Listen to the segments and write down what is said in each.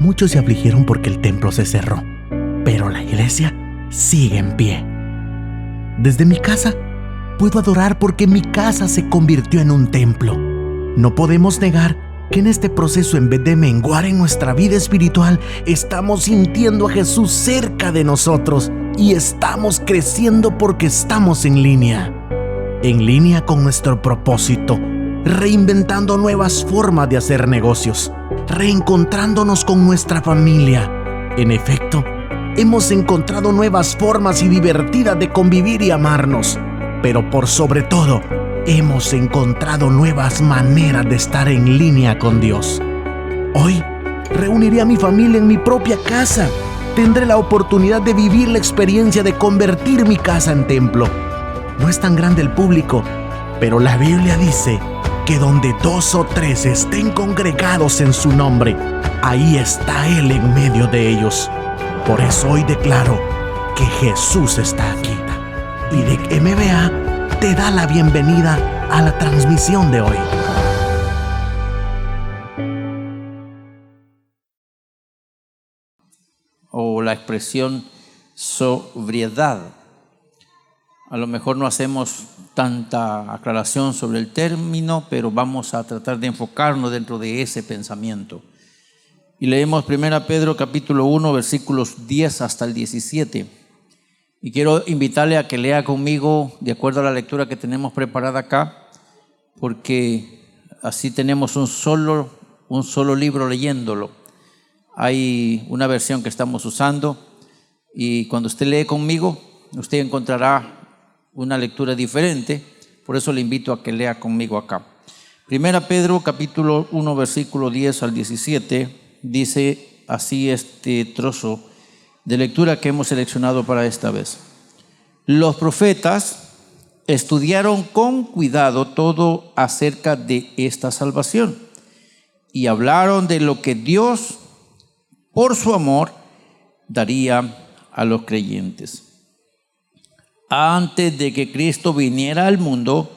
Muchos se afligieron porque el templo se cerró, pero la iglesia sigue en pie. Desde mi casa puedo adorar porque mi casa se convirtió en un templo. No podemos negar que en este proceso, en vez de menguar en nuestra vida espiritual, estamos sintiendo a Jesús cerca de nosotros y estamos creciendo porque estamos en línea con nuestro propósito, reinventando nuevas formas de hacer negocios, reencontrándonos con nuestra familia. En efecto, hemos encontrado nuevas formas y divertidas de convivir y amarnos, pero por sobre todo, hemos encontrado nuevas maneras de estar en línea con Dios. Hoy, reuniré a mi familia en mi propia casa. Tendré la oportunidad de vivir la experiencia de convertir mi casa en templo. No es tan grande el público, pero la Biblia dice que donde 2 o 3 estén congregados en su nombre, ahí está Él en medio de ellos. Por eso hoy declaro que Jesús está aquí. Y de MBA te da la bienvenida a la transmisión de hoy. O la expresión sobriedad. A lo mejor no hacemos tanta aclaración sobre el término, pero vamos a tratar de enfocarnos dentro de ese pensamiento. Y leemos 1 Pedro capítulo 1, versículos 10 hasta el 17. Y quiero invitarle a que lea conmigo de acuerdo a la lectura que tenemos preparada acá, porque así tenemos un solo libro leyéndolo. Hay una versión que estamos usando y cuando usted lee conmigo, usted encontrará una lectura diferente. Por eso le invito a que lea conmigo acá. 1 Pedro capítulo 1, versículo 10 al 17, dice así este trozo de lectura que hemos seleccionado para esta vez. Los profetas estudiaron con cuidado todo acerca de esta salvación y hablaron de lo que Dios, por su amor, daría a los creyentes. Antes de que Cristo viniera al mundo,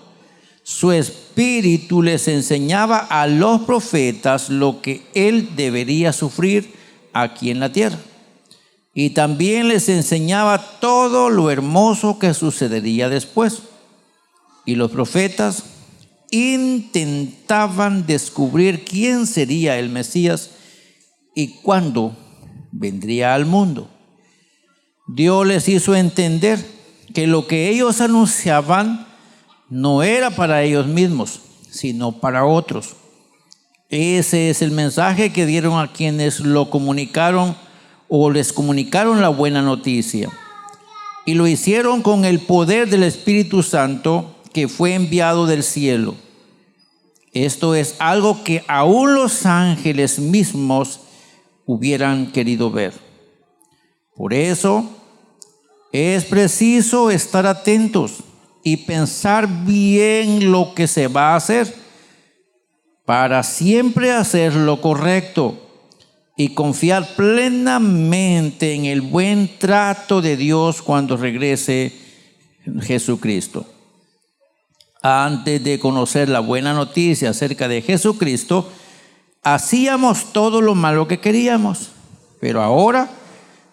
su espíritu les enseñaba a los profetas lo que Él debería sufrir aquí en la tierra. Y también les enseñaba todo lo hermoso que sucedería después. Y los profetas intentaban descubrir quién sería el Mesías y cuándo vendría al mundo. Dios les hizo entender que lo que ellos anunciaban no era para ellos mismos, sino para otros. Ese es el mensaje que dieron a quienes lo comunicaron o les comunicaron la buena noticia. Y lo hicieron con el poder del Espíritu Santo que fue enviado del cielo. Esto es algo que aún los ángeles mismos hubieran querido ver. Por eso es preciso estar atentos y pensar bien lo que se va a hacer para siempre hacer lo correcto y confiar plenamente en el buen trato de Dios cuando regrese Jesucristo. Antes de conocer la buena noticia acerca de Jesucristo, hacíamos todo lo malo que queríamos, pero ahora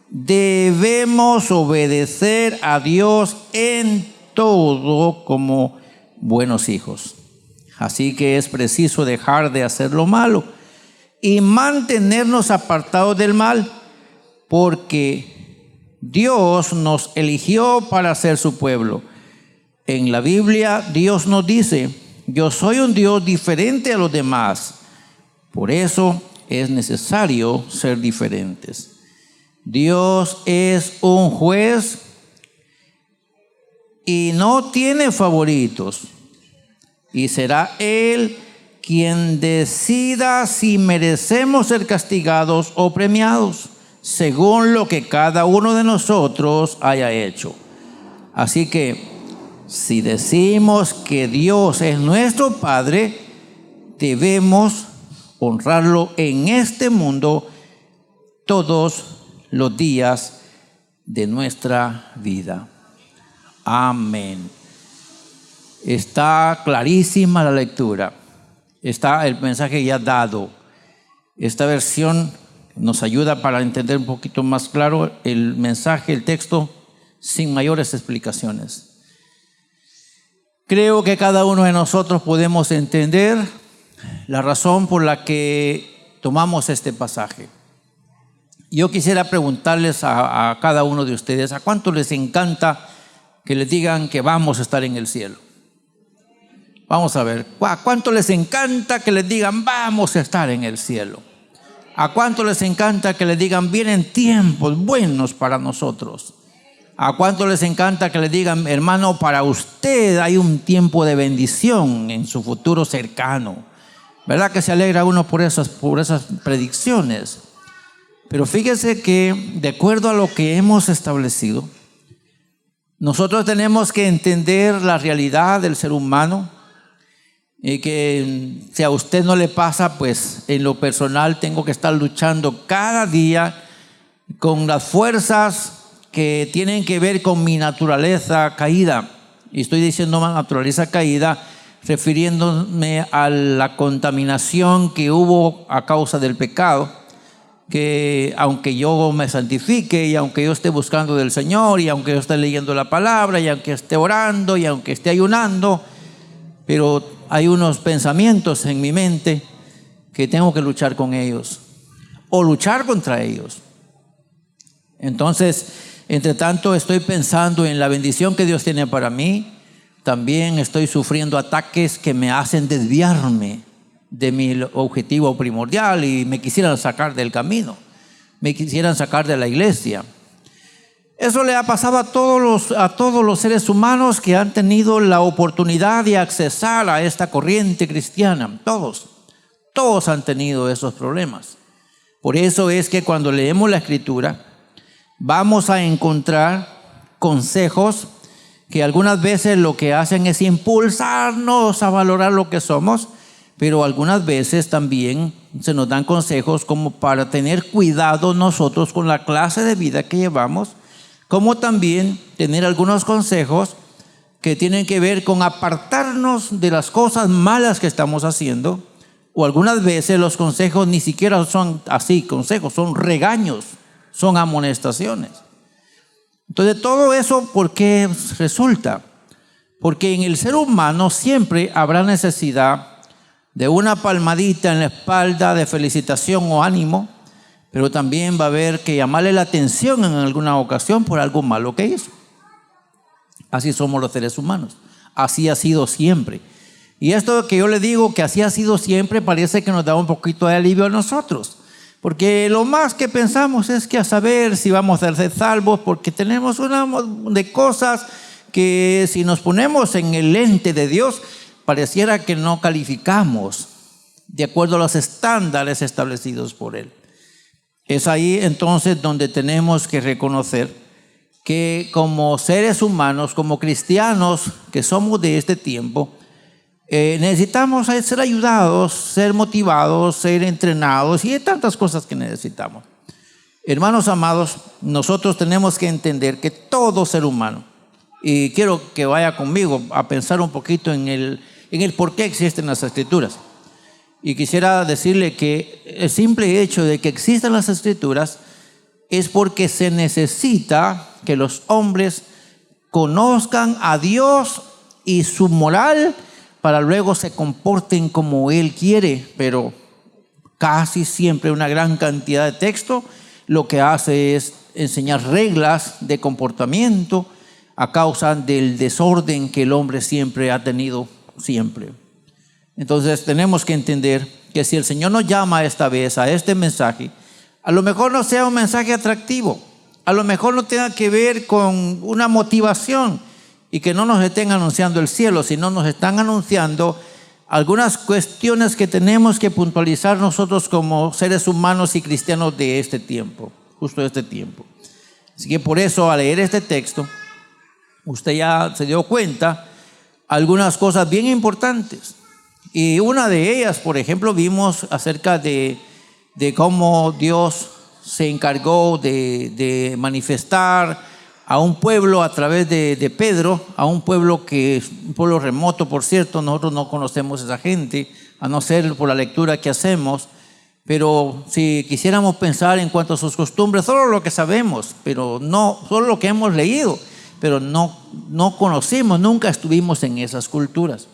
debemos obedecer a Dios en todo como buenos hijos. Así que es preciso dejar de hacer lo malo y mantenernos apartados del mal, porque Dios nos eligió para ser su pueblo. En la Biblia Dios nos dice: yo soy un Dios diferente a los demás. Por eso es necesario ser diferentes. Dios es un juez y no tiene favoritos. Y será Él quien decida si merecemos ser castigados o premiados, según lo que cada uno de nosotros haya hecho. Así que, si decimos que Dios es nuestro Padre, debemos honrarlo en este mundo todos los días de nuestra vida. Amén. Está clarísima la lectura. Está el mensaje ya dado. Esta versión nos ayuda para entender un poquito más claro el mensaje, el texto, sin mayores explicaciones. Creo que cada uno de nosotros podemos entender la razón por la que tomamos este pasaje. Yo quisiera preguntarles a cada uno de ustedes, ¿a cuánto les encanta que les digan que vamos a estar en el cielo? Vamos a ver, ¿a cuánto les encanta que les digan vamos a estar en el cielo? ¿A cuánto les encanta que les digan vienen tiempos buenos para nosotros? ¿A cuánto les encanta que les digan hermano, para usted hay un tiempo de bendición en su futuro cercano? ¿Verdad que se alegra uno por esas predicciones? Pero fíjese que de acuerdo a lo que hemos establecido, nosotros tenemos que entender la realidad del ser humano. Y que si a usted no le pasa, pues en lo personal tengo que estar luchando cada día con las fuerzas que tienen que ver con mi naturaleza caída. Y estoy diciendo naturaleza caída refiriéndome a la contaminación que hubo a causa del pecado, que aunque yo me santifique y aunque yo esté buscando del Señor y aunque yo esté leyendo la palabra y aunque esté orando y aunque esté ayunando, pero hay unos pensamientos en mi mente que tengo que luchar con ellos o luchar contra ellos. Entonces, entre tanto estoy pensando en la bendición que Dios tiene para mí. También estoy sufriendo ataques que me hacen desviarme de mi objetivo primordial y me quisieran sacar del camino, me quisieran sacar de la iglesia. Eso le ha pasado a todos los seres humanos que han tenido la oportunidad de accesar a esta corriente cristiana. Todos han tenido esos problemas. Por eso es que cuando leemos la Escritura vamos a encontrar consejos que algunas veces lo que hacen es impulsarnos a valorar lo que somos, pero algunas veces también se nos dan consejos como para tener cuidado nosotros con la clase de vida que llevamos, como también tener algunos consejos que tienen que ver con apartarnos de las cosas malas que estamos haciendo, o algunas veces los consejos ni siquiera son así, consejos, son regaños, son amonestaciones. Entonces todo eso, ¿por qué resulta? Porque en el ser humano siempre habrá necesidad de una palmadita en la espalda de felicitación o ánimo, pero también va a haber que llamarle la atención en alguna ocasión por algo malo que hizo. Así somos los seres humanos. Así ha sido siempre. Y esto que yo le digo que así ha sido siempre parece que nos da un poquito de alivio a nosotros. Porque lo más que pensamos es que a saber si vamos a ser salvos, porque tenemos una de cosas que si nos ponemos en el lente de Dios, pareciera que no calificamos de acuerdo a los estándares establecidos por Él. Es ahí entonces donde tenemos que reconocer que como seres humanos, como cristianos que somos de este tiempo, necesitamos ser ayudados, ser motivados, ser entrenados y hay tantas cosas que necesitamos. Hermanos amados, nosotros tenemos que entender que todo ser humano, y quiero que vaya conmigo a pensar un poquito en el por qué existen las Escrituras. Y quisiera decirle que el simple hecho de que existan las Escrituras es porque se necesita que los hombres conozcan a Dios y su moral para luego se comporten como Él quiere. Pero casi siempre una gran cantidad de texto lo que hace es enseñar reglas de comportamiento a causa del desorden que el hombre siempre ha tenido, siempre. Entonces tenemos que entender que si el Señor nos llama esta vez a este mensaje, a lo mejor no sea un mensaje atractivo, a lo mejor no tenga que ver con una motivación y que no nos estén anunciando el cielo, sino nos están anunciando algunas cuestiones que tenemos que puntualizar nosotros como seres humanos y cristianos de este tiempo, justo de este tiempo. Así que por eso al leer este texto, usted ya se dio cuenta algunas cosas bien importantes. Y una de ellas, por ejemplo, vimos acerca de cómo Dios se encargó de manifestar a un pueblo a través de Pedro, a un pueblo que es un pueblo remoto, por cierto, nosotros no conocemos a esa gente, a no ser por la lectura que hacemos, Pero si quisiéramos pensar en cuanto a sus costumbres, solo lo que sabemos, pero no, solo lo que hemos leído, pero no conocimos, nunca estuvimos en esas culturas.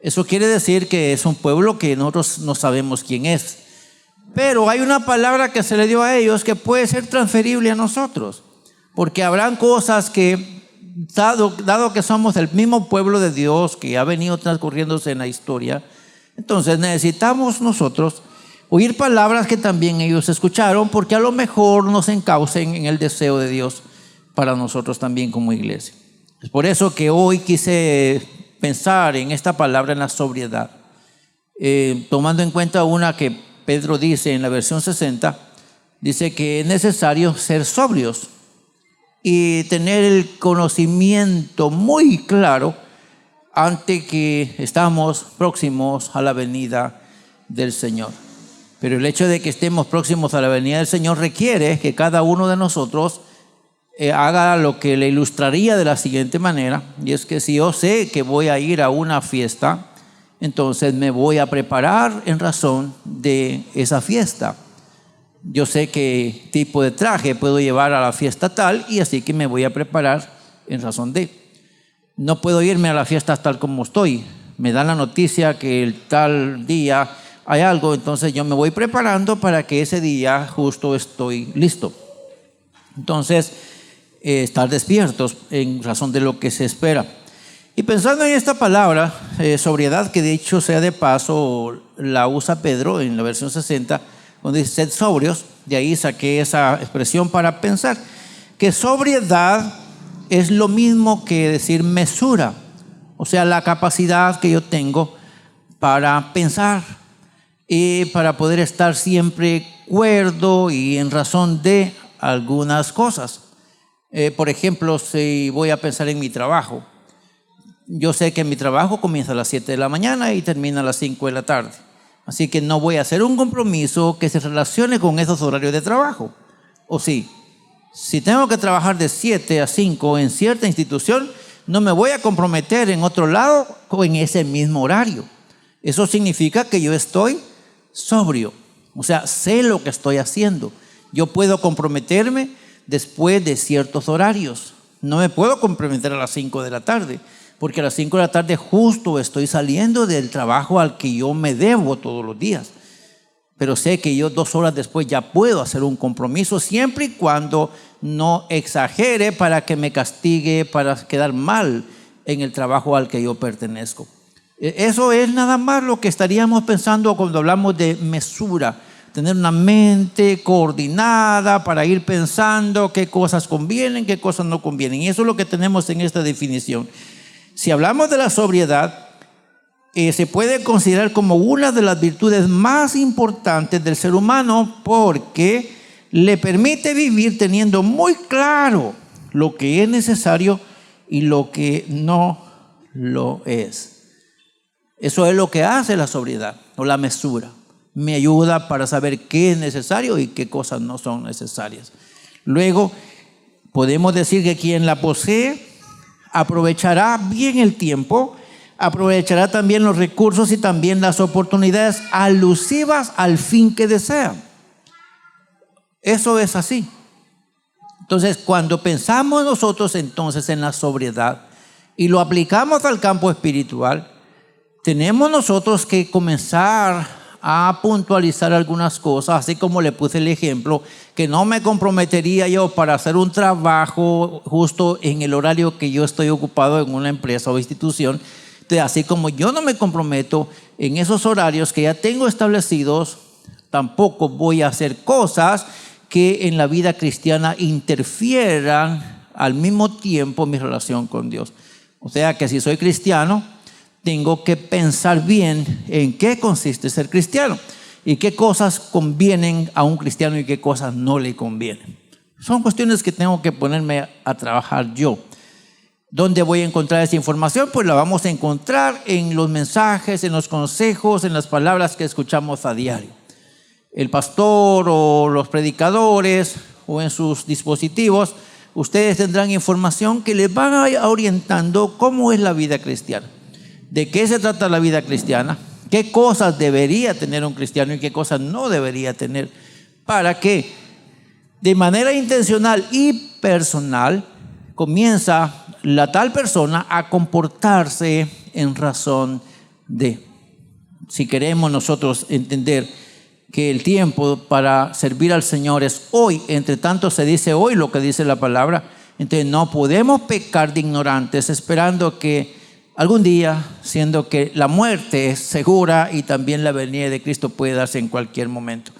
Eso quiere decir que es un pueblo que nosotros no sabemos quién es. Pero hay una palabra que se le dio a ellos que puede ser transferible a nosotros, porque habrán cosas que, dado que somos el mismo pueblo de Dios que ha venido transcurriéndose en la historia, entonces necesitamos nosotros oír palabras que también ellos escucharon, porque a lo mejor nos encaucen en el deseo de Dios para nosotros también como iglesia. Es por eso que hoy quise pensar en esta palabra, en la sobriedad, tomando en cuenta una que Pedro dice en la versión 60, dice que es necesario ser sobrios y tener el conocimiento muy claro ante que estamos próximos a la venida del Señor. Pero el hecho de que estemos próximos a la venida del Señor requiere que cada uno de nosotros haga lo que le ilustraría de la siguiente manera, y es que si yo sé que voy a ir a una fiesta, entonces me voy a preparar en razón de esa fiesta. Yo sé qué tipo de traje puedo llevar a la fiesta tal, y así que me voy a preparar en razón de. No puedo irme a la fiesta tal como estoy. Me dan la noticia que el tal día hay algo, entonces yo me voy preparando para que ese día justo estoy listo. Entonces, estar despiertos en razón de lo que se espera. Y pensando en esta palabra, sobriedad, que de hecho sea de paso la usa Pedro en la versión 60, donde dice sed sobrios, de ahí saqué esa expresión para pensar que sobriedad es lo mismo que decir mesura, o sea, la capacidad que yo tengo para pensar y para poder estar siempre cuerdo y en razón de algunas cosas. Por ejemplo, si voy a pensar en mi trabajo, yo sé que mi trabajo comienza a las 7 de la mañana y termina a las 5 de la tarde. Así que no voy a hacer un compromiso que se relacione con esos horarios de trabajo. O sí, si tengo que trabajar de 7 a 5 en cierta institución, no me voy a comprometer en otro lado o en ese mismo horario. Eso significa que yo estoy sobrio. O sea, sé lo que estoy haciendo. Yo puedo comprometerme después de ciertos horarios. No me puedo comprometer a las 5 de la tarde. Porque a las 5 de la tarde justo estoy saliendo del trabajo al que yo me debo todos los días. Pero sé que yo 2 horas después ya puedo hacer un compromiso, siempre y cuando no exagere para que me castigue, para quedar mal en el trabajo al que yo pertenezco. Eso es nada más lo que estaríamos pensando cuando hablamos de mesura. Tener una mente coordinada para ir pensando qué cosas convienen, qué cosas no convienen. Y eso es lo que tenemos en esta definición. Si hablamos de la sobriedad, se puede considerar como una de las virtudes más importantes del ser humano, porque le permite vivir teniendo muy claro lo que es necesario y lo que no lo es. Eso es lo que hace la sobriedad o la mesura. Me ayuda para saber qué es necesario y qué cosas no son necesarias. Luego, podemos decir que quien la posee aprovechará bien el tiempo, aprovechará también los recursos y también las oportunidades alusivas al fin que desea. Eso es así. Entonces, cuando pensamos nosotros entonces en la sobriedad y lo aplicamos al campo espiritual, tenemos nosotros que comenzar a puntualizar algunas cosas, así como le puse el ejemplo, que no me comprometería yo para hacer un trabajo justo en el horario que yo estoy ocupado en una empresa o institución. Entonces, así como yo no me comprometo en esos horarios que ya tengo establecidos, tampoco voy a hacer cosas que en la vida cristiana interfieran al mismo tiempo mi relación con Dios. O sea que si soy cristiano, tengo que pensar bien en qué consiste ser cristiano y qué cosas convienen a un cristiano y qué cosas no le convienen. Son cuestiones que tengo que ponerme a trabajar yo. ¿Dónde voy a encontrar esa información? Pues la vamos a encontrar en los mensajes, en los consejos, en las palabras que escuchamos a diario. El pastor o los predicadores o en sus dispositivos, ustedes tendrán información que les van orientando cómo es la vida cristiana. ¿De qué se trata la vida cristiana? qué cosas debería tener un cristiano y qué cosas no debería tener, para que de manera intencional y personal comienza la tal persona a comportarse en razón de. Si queremos nosotros entender que el tiempo para servir al Señor es hoy, entre tanto se dice hoy lo que dice la palabra, entonces no podemos pecar de ignorantes esperando que algún día, siendo que la muerte es segura y también la venida de Cristo puede darse en cualquier momento.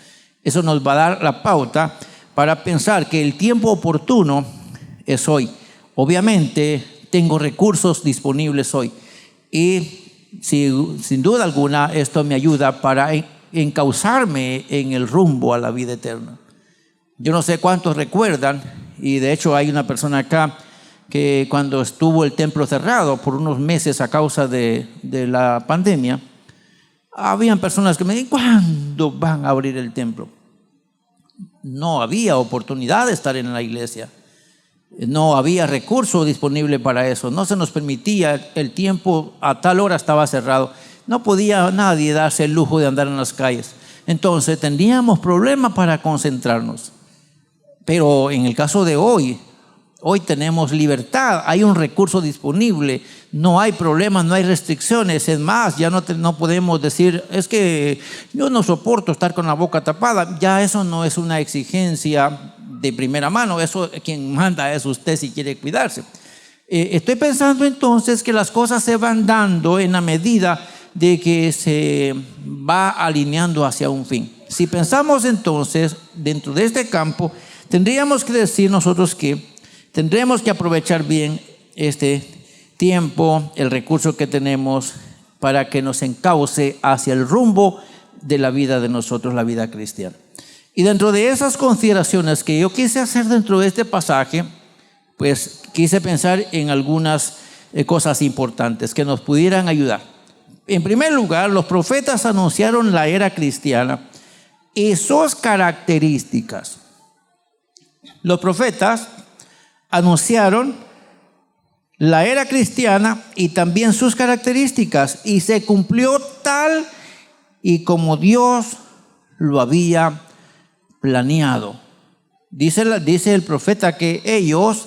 Eso nos va a dar la pauta para pensar que el tiempo oportuno es hoy. Obviamente tengo recursos disponibles hoy y sin duda alguna esto me ayuda para encauzarme en el rumbo a la vida eterna. Yo no sé cuántos recuerdan, y de hecho hay una persona acá que cuando estuvo el templo cerrado por unos meses a causa de la pandemia, habían personas que me decían, ¿cuándo van a abrir el templo? No había oportunidad de estar en la iglesia. No había recurso disponible para eso. No se nos permitía, el tiempo a tal hora estaba cerrado. No podía nadie darse el lujo de andar en las calles. Entonces tendríamos problemas para concentrarnos. Pero en el caso de hoy tenemos libertad, hay un recurso disponible, no hay problemas, no hay restricciones. Es más, ya no podemos decir, es que yo no soporto estar con la boca tapada. Ya eso no es una exigencia de primera mano, eso quien manda es usted si quiere cuidarse. Estoy pensando entonces que las cosas se van dando en la medida de que se va alineando hacia un fin. Si pensamos entonces dentro de este campo, tendríamos que decir nosotros que tendremos que aprovechar bien este tiempo, el recurso que tenemos para que nos encauce hacia el rumbo de la vida de nosotros, la vida cristiana. Y dentro de esas consideraciones que yo quise hacer dentro de este pasaje, pues quise pensar en algunas cosas importantes que nos pudieran ayudar. En primer lugar, los profetas anunciaron la era cristiana y sus características. Los profetas anunciaron la era cristiana y también sus características, y se cumplió tal y como Dios lo había planeado. Dice el profeta que ellos,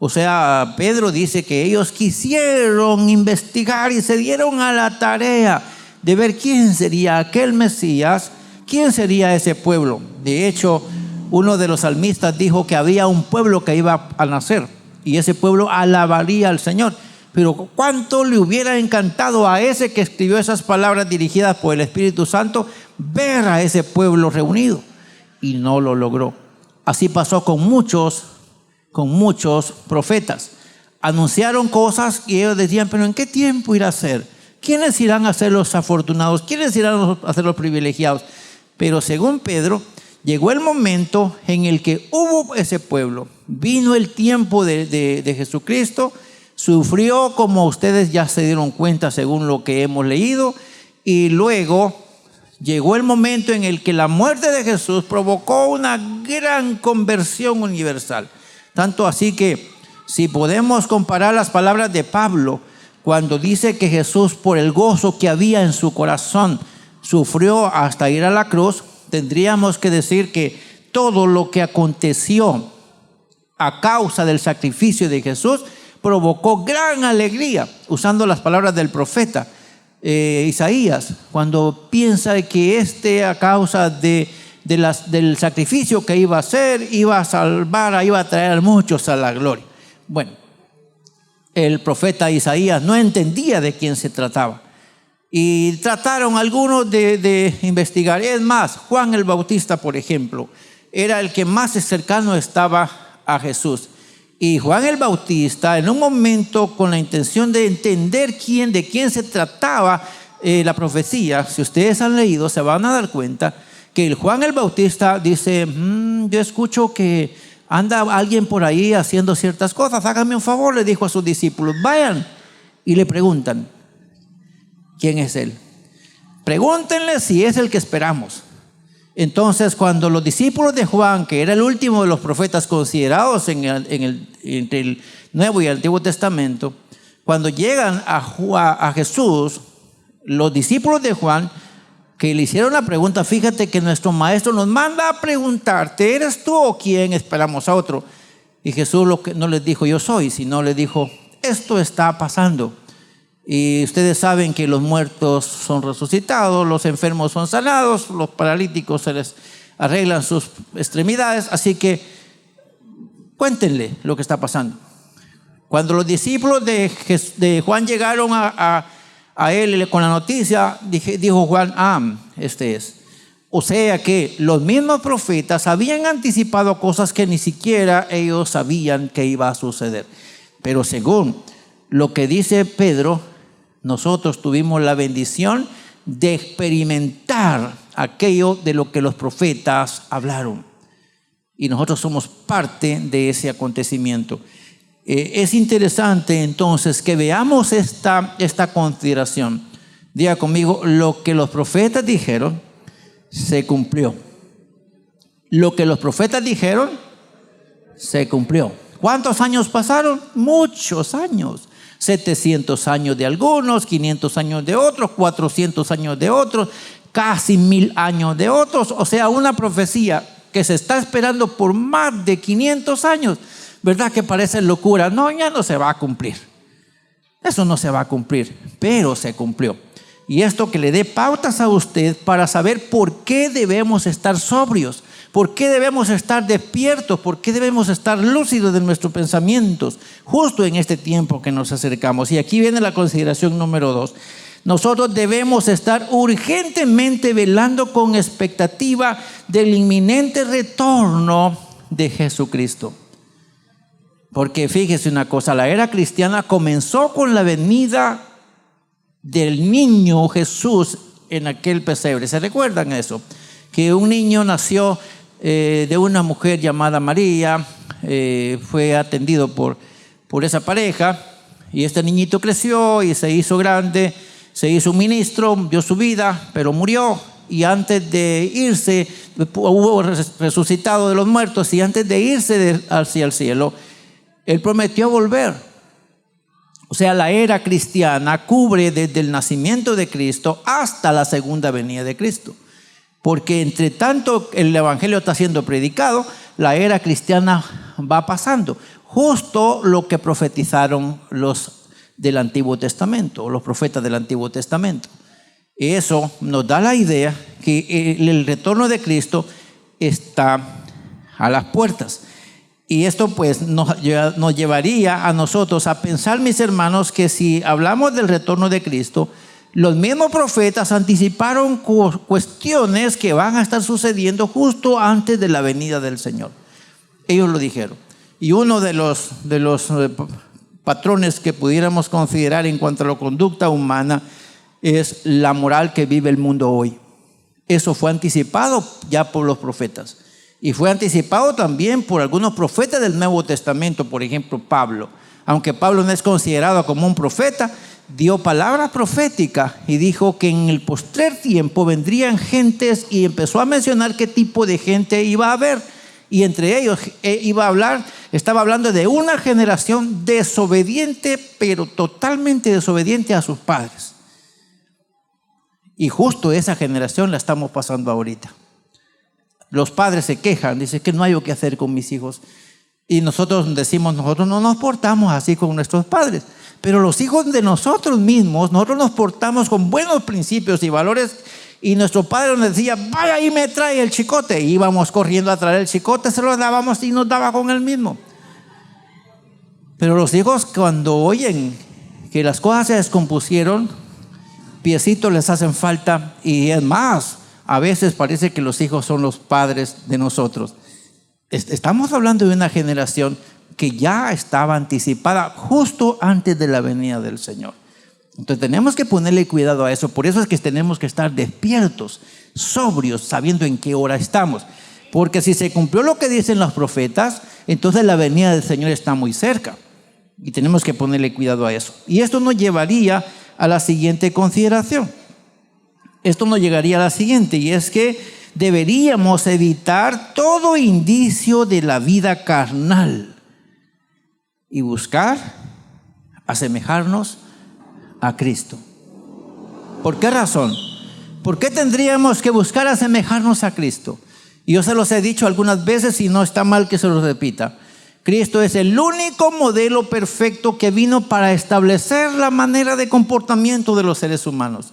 o sea, Pedro dice que ellos quisieron investigar y se dieron a la tarea de ver quién sería aquel Mesías, quién sería ese pueblo. De hecho, uno de los salmistas dijo que había un pueblo que iba a nacer y ese pueblo alabaría al Señor. Pero cuánto le hubiera encantado a ese que escribió esas palabras dirigidas por el Espíritu Santo ver a ese pueblo reunido, y no lo logró. Así pasó con muchos profetas. Anunciaron cosas y ellos decían, pero ¿en qué tiempo irá a ser? ¿Quiénes irán a ser los afortunados? ¿Quiénes irán a ser los privilegiados? Pero según Pedro, llegó el momento en el que hubo ese pueblo. Vino el tiempo de Jesucristo, sufrió como ustedes ya se dieron cuenta según lo que hemos leído, y luego llegó el momento en el que la muerte de Jesús provocó una gran conversión universal. Tanto así que si podemos comparar las palabras de Pablo cuando dice que Jesús, por el gozo que había en su corazón, sufrió hasta ir a la cruz, tendríamos que decir que todo lo que aconteció a causa del sacrificio de Jesús provocó gran alegría, usando las palabras del profeta Isaías, cuando piensa que a causa del sacrificio que iba a hacer, iba a salvar, iba a traer a muchos a la gloria. Bueno, el profeta Isaías no entendía de quién se trataba. Y trataron algunos de investigar. Es más, Juan el Bautista, por ejemplo, era el que más cercano estaba a Jesús. Y Juan el Bautista, en un momento con la intención de entender de quién se trataba la profecía, si ustedes han leído, se van a dar cuenta que el Juan el Bautista dice, yo escucho que anda alguien por ahí haciendo ciertas cosas, háganme un favor, le dijo a sus discípulos, vayan y le preguntan, ¿quién es él? Pregúntenle si es el que esperamos. Entonces, cuando los discípulos de Juan, que era el último de los profetas considerados entre el Nuevo y el Antiguo Testamento, cuando llegan a Jesús, Los discípulos de Juan que le hicieron la pregunta, fíjate que nuestro maestro nos manda a preguntarte, ¿eres tú o quién? Esperamos a otro. Y Jesús no les dijo yo soy, sino les dijo, esto está pasando. Y ustedes saben que los muertos son resucitados, los enfermos son sanados, los paralíticos se les arreglan sus extremidades, así que cuéntenle lo que está pasando. Cuando los discípulos de Juan llegaron a él con la noticia, dijo Juan, este es. O sea que los mismos profetas habían anticipado cosas que ni siquiera ellos sabían que iba a suceder. Pero según lo que dice Pedro, nosotros tuvimos la bendición de experimentar aquello de lo que los profetas hablaron. Y nosotros somos parte de ese acontecimiento. Es interesante entonces que veamos esta consideración. Diga conmigo, lo que los profetas dijeron se cumplió. Lo que los profetas dijeron se cumplió. ¿Cuántos años pasaron? Muchos años. 700 años de algunos, 500 años de otros, 400 años de otros, casi 1000 años de otros. O sea, una profecía que se está esperando por más de 500 años. ¿Verdad que parece locura? No, ya no se va a cumplir. Eso no se va a cumplir, pero se cumplió. Y esto que le dé pautas a usted para saber por qué debemos estar sobrios, por qué debemos estar despiertos, por qué debemos estar lúcidos de nuestros pensamientos, justo en este tiempo que nos acercamos. Y aquí viene la consideración número 2. Nosotros debemos estar urgentemente velando con expectativa del inminente retorno de Jesucristo. Porque fíjese una cosa, la era cristiana comenzó con la venida del niño Jesús en aquel pesebre. ¿Se recuerdan eso? Que un niño nació de una mujer llamada María, fue atendido por esa pareja, y este niñito creció y se hizo grande, se hizo un ministro, dio su vida, pero murió. Y antes de irse, hubo resucitado de los muertos, y antes de irse hacia el cielo, Él prometió volver. O sea, la era cristiana cubre desde el nacimiento de Cristo hasta la segunda venida de Cristo. Porque entre tanto el evangelio está siendo predicado, la era cristiana va pasando. Justo lo que profetizaron los del Antiguo Testamento, los profetas del Antiguo Testamento. Eso nos da la idea que el retorno de Cristo está a las puertas. Y esto pues nos llevaría a nosotros a pensar, mis hermanos, que si hablamos del retorno de Cristo, los mismos profetas anticiparon cuestiones que van a estar sucediendo justo antes de la venida del Señor. Ellos lo dijeron. Y uno de los patrones que pudiéramos considerar en cuanto a la conducta humana es la moral que vive el mundo hoy. Eso fue anticipado ya por los profetas. Y fue anticipado también por algunos profetas del Nuevo Testamento, por ejemplo Pablo. Aunque Pablo no es considerado como un profeta, dio palabras proféticas y dijo que en el postrer tiempo vendrían gentes, y empezó a mencionar qué tipo de gente iba a haber. Y entre ellos estaba hablando de una generación desobediente, pero totalmente desobediente a sus padres. Y justo esa generación la estamos pasando ahorita. Los padres se quejan, dicen que no hay lo que hacer con mis hijos. Y nosotros decimos, nosotros no nos portamos así con nuestros padres. Pero los hijos de nosotros mismos, nosotros nos portamos con buenos principios y valores. Y nuestro padre nos decía, vaya y me trae el chicote. Y íbamos corriendo a traer el chicote, se lo dábamos y nos daba con él mismo. Pero los hijos, cuando oyen que las cosas se descompusieron, piecitos les hacen falta. Y es más, a veces parece que los hijos son los padres de nosotros. Estamos hablando de una generación que ya estaba anticipada justo antes de la venida del Señor. Entonces tenemos que ponerle cuidado a eso. Por eso es que tenemos que estar despiertos, sobrios, sabiendo en qué hora estamos. Porque si se cumplió lo que dicen los profetas, entonces la venida del Señor está muy cerca. Y tenemos que ponerle cuidado a eso. Y esto nos llevaría a la siguiente consideración. Esto nos llegaría a la siguiente, y es que deberíamos evitar todo indicio de la vida carnal y buscar asemejarnos a Cristo. ¿Por qué razón? ¿Por qué tendríamos que buscar asemejarnos a Cristo? Y yo se los he dicho algunas veces y no está mal que se los repita. Cristo es el único modelo perfecto que vino para establecer la manera de comportamiento de los seres humanos.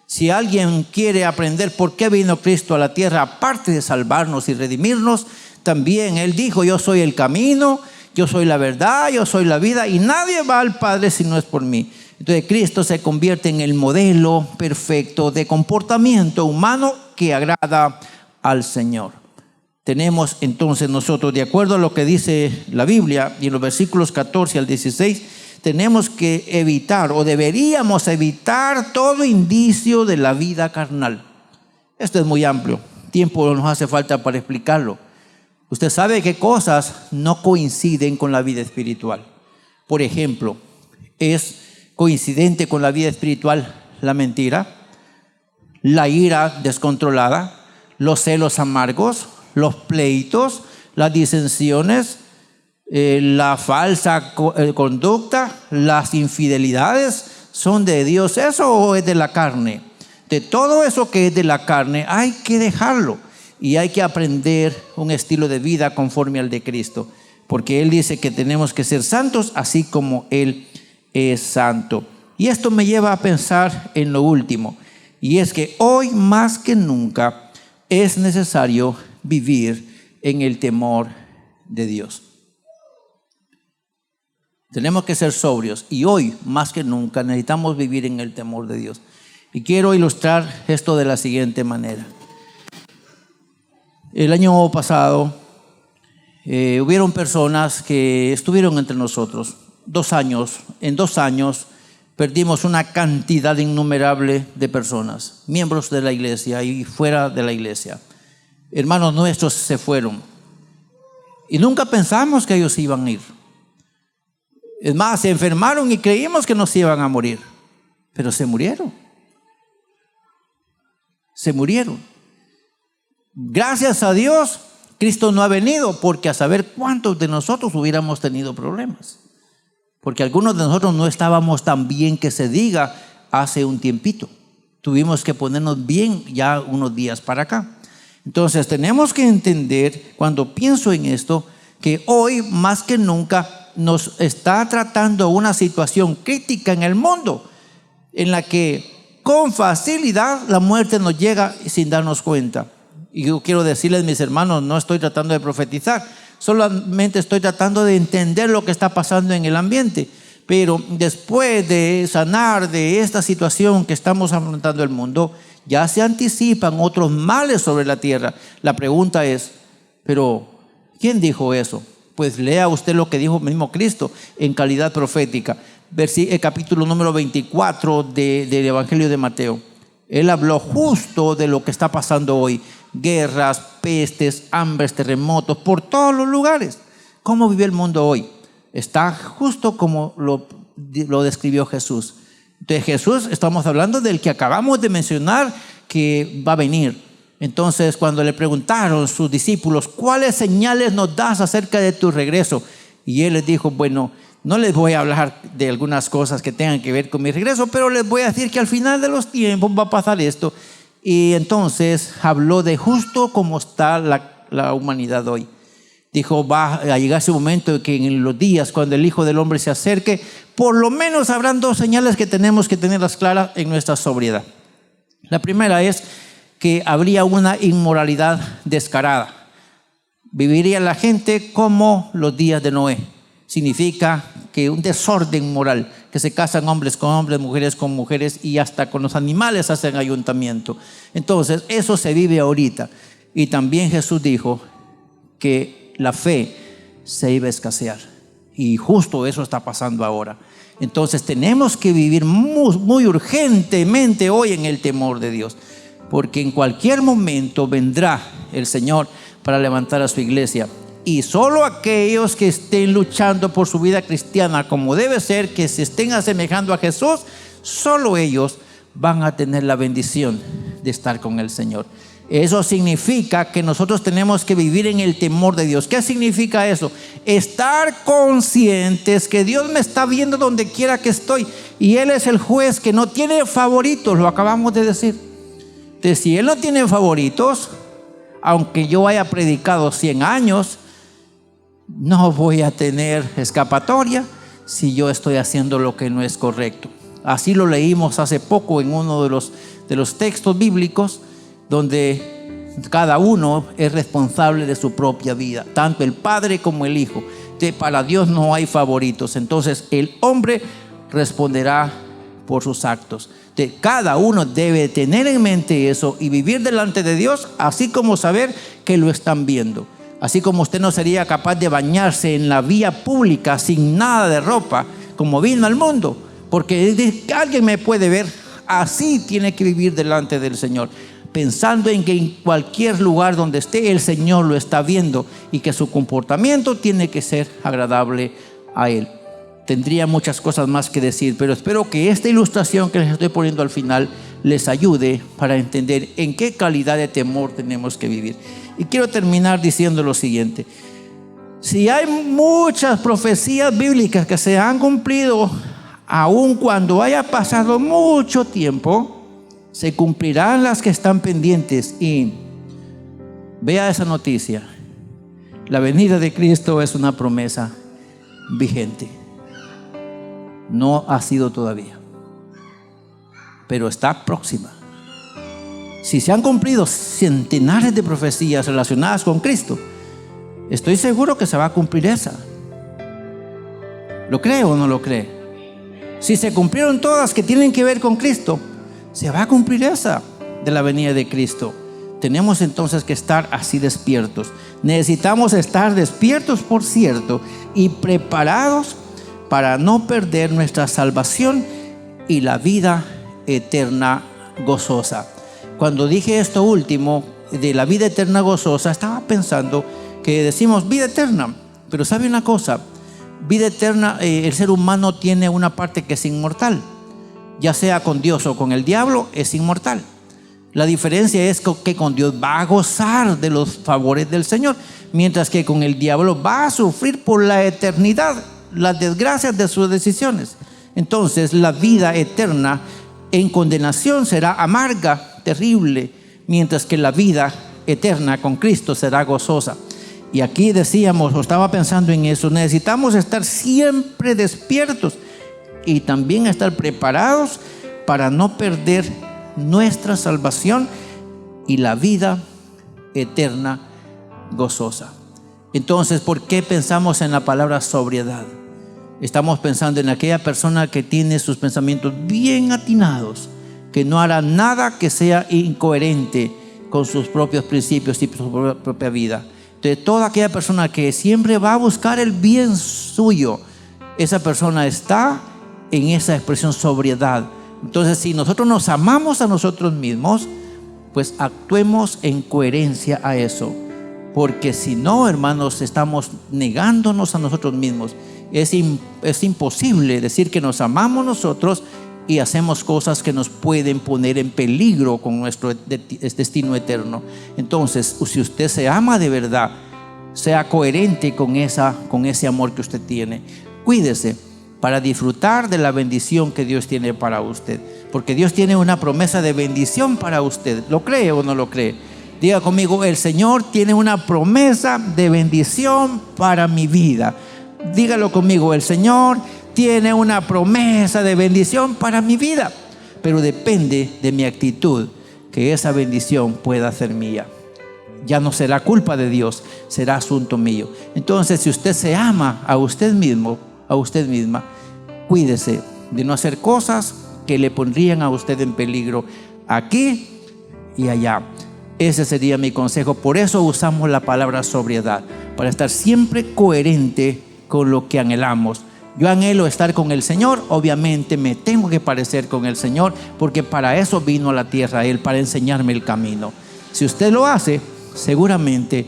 Si alguien quiere aprender por qué vino Cristo a la tierra, aparte de salvarnos y redimirnos, también Él dijo: yo soy el camino, yo soy la verdad, yo soy la vida, y nadie va al Padre si no es por mí. Entonces Cristo se convierte en el modelo perfecto de comportamiento humano que agrada al Señor. Tenemos entonces nosotros, de acuerdo a lo que dice la Biblia, y en los versículos 14 al 16, tenemos que evitar, o deberíamos evitar, todo indicio de la vida carnal. Esto es muy amplio, tiempo nos hace falta para explicarlo. Usted sabe qué cosas no coinciden con la vida espiritual. Por ejemplo, es coincidente con la vida espiritual la mentira, la ira descontrolada, los celos amargos, los pleitos, las disensiones, la falsa conducta, las infidelidades. ¿Son de Dios eso o es de la carne? De todo eso que es de la carne hay que dejarlo y hay que aprender un estilo de vida conforme al de Cristo, porque Él dice que tenemos que ser santos así como Él es santo. Y esto me lleva a pensar en lo último, y es que hoy más que nunca es necesario vivir en el temor de Dios. Tenemos que ser sobrios, y hoy más que nunca necesitamos vivir en el temor de Dios. Y quiero ilustrar esto de la siguiente manera. El año pasado hubieron personas que estuvieron entre nosotros 2 años. En 2 años perdimos una cantidad innumerable de personas, miembros de la iglesia y fuera de la iglesia. Hermanos nuestros se fueron y nunca pensamos que ellos iban a ir. Es más, se enfermaron y creímos que no se iban a morir, pero se murieron. Se murieron. Gracias a Dios, Cristo no ha venido, porque a saber cuántos de nosotros hubiéramos tenido problemas. Porque algunos de nosotros no estábamos tan bien que se diga hace un tiempito. Tuvimos que ponernos bien ya unos días para acá. Entonces tenemos que entender, cuando pienso en esto, que hoy más que nunca nos está tratando una situación crítica en el mundo, en la que con facilidad la muerte nos llega sin darnos cuenta. Y yo quiero decirles, mis hermanos, no estoy tratando de profetizar, solamente estoy tratando de entender lo que está pasando en el ambiente. Pero después de sanar de esta situación que estamos afrontando el mundo, ya se anticipan otros males sobre la tierra. La pregunta es, ¿pero quién dijo eso? Pues lea usted lo que dijo mismo Cristo en calidad profética. Capítulo número 24 del Evangelio de Mateo. Él habló justo de lo que está pasando hoy. Guerras, pestes, hambres, terremotos, por todos los lugares. ¿Cómo vive el mundo hoy? Está justo como lo describió Jesús. De Jesús estamos hablando del que acabamos de mencionar, que va a venir. Entonces, cuando le preguntaron sus discípulos, ¿cuáles señales nos das acerca de tu regreso? Y Él les dijo, bueno, no les voy a hablar de algunas cosas que tengan que ver con mi regreso, pero les voy a decir que al final de los tiempos va a pasar esto. Y entonces habló de justo cómo está la humanidad hoy. Dijo, va a llegar ese momento que en los días cuando el Hijo del Hombre se acerque, por lo menos habrán 2 señales que tenemos que tenerlas claras en nuestra sobriedad. La primera es que habría una inmoralidad descarada. Viviría la gente como los días de Noé. Significa que un desorden moral, que se casan hombres con hombres, mujeres con mujeres y hasta con los animales hacen ayuntamiento. Entonces, eso se vive ahorita. Y también Jesús dijo que la fe se iba a escasear. Y justo eso está pasando ahora. Entonces, tenemos que vivir muy urgentemente hoy en el temor de Dios. Porque en cualquier momento vendrá el Señor para levantar a su iglesia. Y solo aquellos que estén luchando por su vida cristiana como debe ser, que se estén asemejando a Jesús, solo ellos van a tener la bendición de estar con el Señor. Eso significa que nosotros tenemos que vivir en el temor de Dios. ¿Qué significa eso? Estar conscientes que Dios me está viendo donde quiera que estoy, y Él es el juez que no tiene favoritos, lo acabamos de decir. Entonces, si Él no tiene favoritos, aunque yo haya predicado 100 años, no voy a tener escapatoria si yo estoy haciendo lo que no es correcto. Así lo leímos hace poco en uno de los textos bíblicos, donde cada uno es responsable de su propia vida, tanto el Padre como el Hijo. Para Dios no hay favoritos. Entonces el hombre responderá por sus actos. Cada uno debe tener en mente eso y vivir delante de Dios, así como saber que lo están viendo. Así como usted no sería capaz de bañarse en la vía pública sin nada de ropa, como vino al mundo, porque alguien me puede ver. Así tiene que vivir delante del Señor, pensando en que en cualquier lugar donde esté, el Señor lo está viendo y que su comportamiento tiene que ser agradable a Él. Tendría muchas cosas más que decir, pero espero que esta ilustración que les estoy poniendo al final les ayude para entender en qué calidad de temor tenemos que vivir. Y quiero terminar diciendo lo siguiente: si hay muchas profecías bíblicas que se han cumplido, aun cuando haya pasado mucho tiempo, se cumplirán las que están pendientes. Y vea esa noticia: la venida de Cristo es una promesa vigente. No ha sido todavía, pero está próxima. Si se han cumplido centenares de profecías relacionadas con Cristo, estoy seguro que se va a cumplir esa. ¿Lo cree o no lo cree? Si se cumplieron todas que tienen que ver con Cristo, se va a cumplir esa de la venida de Cristo. Tenemos entonces que estar así despiertos. Necesitamos estar despiertos, por cierto, y preparados para no perder nuestra salvación y la vida eterna gozosa. Cuando dije esto último de la vida eterna gozosa, estaba pensando que decimos vida eterna, pero ¿sabe una cosa? Vida eterna, el ser humano tiene una parte que es inmortal, ya sea con Dios o con el diablo, es inmortal. La diferencia es que con Dios va a gozar de los favores del Señor, mientras que con el diablo va a sufrir por la eternidad las desgracias de sus decisiones. Entonces la vida eterna en condenación será amarga, terrible, mientras que la vida eterna con Cristo será gozosa. Y aquí decíamos, o estaba pensando en eso, necesitamos estar siempre despiertos y también estar preparados para no perder nuestra salvación y la vida eterna gozosa. Entonces, ¿por qué pensamos en la palabra sobriedad? Estamos pensando en aquella persona que tiene sus pensamientos bien atinados, que no hará nada que sea incoherente con sus propios principios y su propia vida. Entonces, toda aquella persona que siempre va a buscar el bien suyo, esa persona está en esa expresión sobriedad. Entonces, si nosotros nos amamos a nosotros mismos, pues actuemos en coherencia a eso. Porque si no, hermanos, estamos negándonos a nosotros mismos. Es imposible decir que nos amamos nosotros y hacemos cosas que nos pueden poner en peligro con nuestro destino eterno. Entonces, si usted se ama de verdad, sea coherente con ese amor que usted tiene. Cuídese para disfrutar de la bendición que Dios tiene para usted, porque Dios tiene una promesa de bendición para usted. ¿Lo cree o no lo cree? Diga conmigo: el Señor tiene una promesa de bendición para mi vida. Dígalo conmigo: el Señor tiene una promesa de bendición para mi vida, pero depende de mi actitud que esa bendición pueda ser mía. Ya no será culpa de Dios, será asunto mío. Entonces, si usted se ama a usted mismo, a usted misma, cuídese de no hacer cosas que le pondrían a usted en peligro aquí y allá. Ese sería mi consejo. Por eso usamos la palabra sobriedad, para estar siempre coherente con lo que anhelamos. Yo anhelo estar con el Señor, obviamente me tengo que parecer con el Señor, porque para eso vino a la tierra Él, para enseñarme el camino. Si usted lo hace, seguramente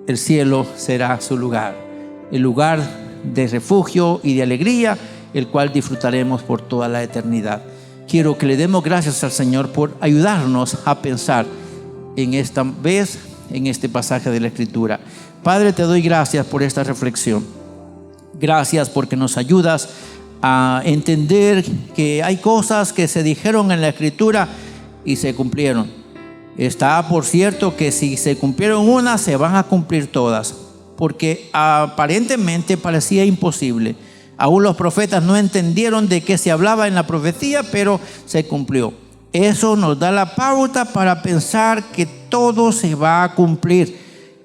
el cielo será su lugar, el lugar de refugio y de alegría, el cual disfrutaremos por toda la eternidad. Quiero que le demos gracias al Señor por ayudarnos a pensar en esta vez, en este pasaje de la Escritura. Padre, te doy gracias por esta reflexión. Gracias porque nos ayudas a entender que hay cosas que se dijeron en la Escritura y se cumplieron. Está por cierto que si se cumplieron unas, se van a cumplir todas, porque aparentemente parecía imposible. Aún los profetas no entendieron de qué se hablaba en la profecía, pero se cumplió. Eso nos da la pauta para pensar que todo se va a cumplir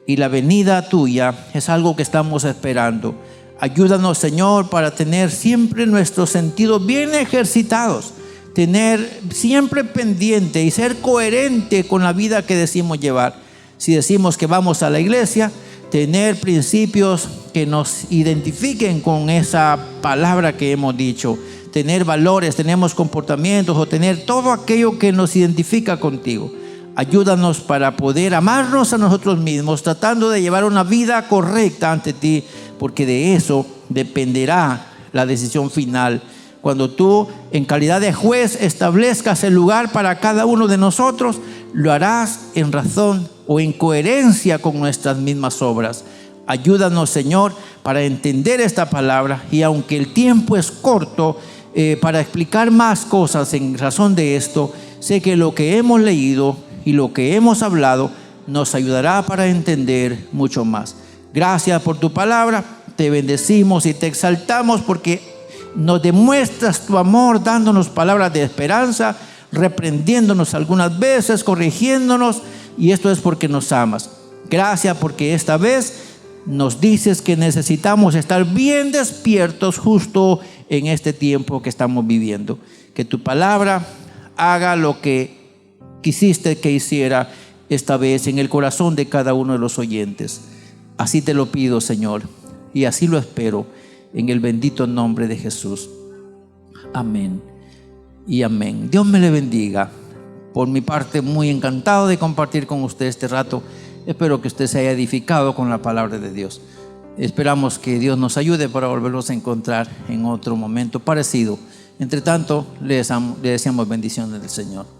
y la venida tuya es algo que estamos esperando. Ayúdanos, Señor, para tener siempre nuestros sentidos bien ejercitados, tener siempre pendiente y ser coherente con la vida que decimos llevar. Si decimos que vamos a la iglesia, tener principios que nos identifiquen con esa palabra que hemos dicho, tener valores, tenemos comportamientos o tener todo aquello que nos identifica contigo. Ayúdanos para poder amarnos a nosotros mismos, tratando de llevar una vida correcta ante ti, porque de eso dependerá la decisión final. Cuando tú, en calidad de juez, establezcas el lugar para cada uno de nosotros, lo harás en razón o en coherencia con nuestras mismas obras. Ayúdanos, Señor, para entender esta palabra, y aunque el tiempo es corto para explicar más cosas en razón de esto, sé que lo que hemos leído y lo que hemos hablado nos ayudará para entender mucho más. Gracias por tu palabra, te bendecimos y te exaltamos porque nos demuestras tu amor dándonos palabras de esperanza, reprendiéndonos algunas veces, corrigiéndonos, y esto es porque nos amas. Gracias porque esta vez nos dices que necesitamos estar bien despiertos justo en este tiempo que estamos viviendo. Que tu palabra haga lo que quisiste que hiciera esta vez en el corazón de cada uno de los oyentes. Así te lo pido, Señor, y así lo espero en el bendito nombre de Jesús. Amén y amén. Dios me le bendiga. Por mi parte, muy encantado de compartir con usted este rato. Espero que usted se haya edificado con la palabra de Dios. Esperamos que Dios nos ayude para volverlos a encontrar en otro momento parecido. Entre tanto, le deseamos bendiciones del Señor.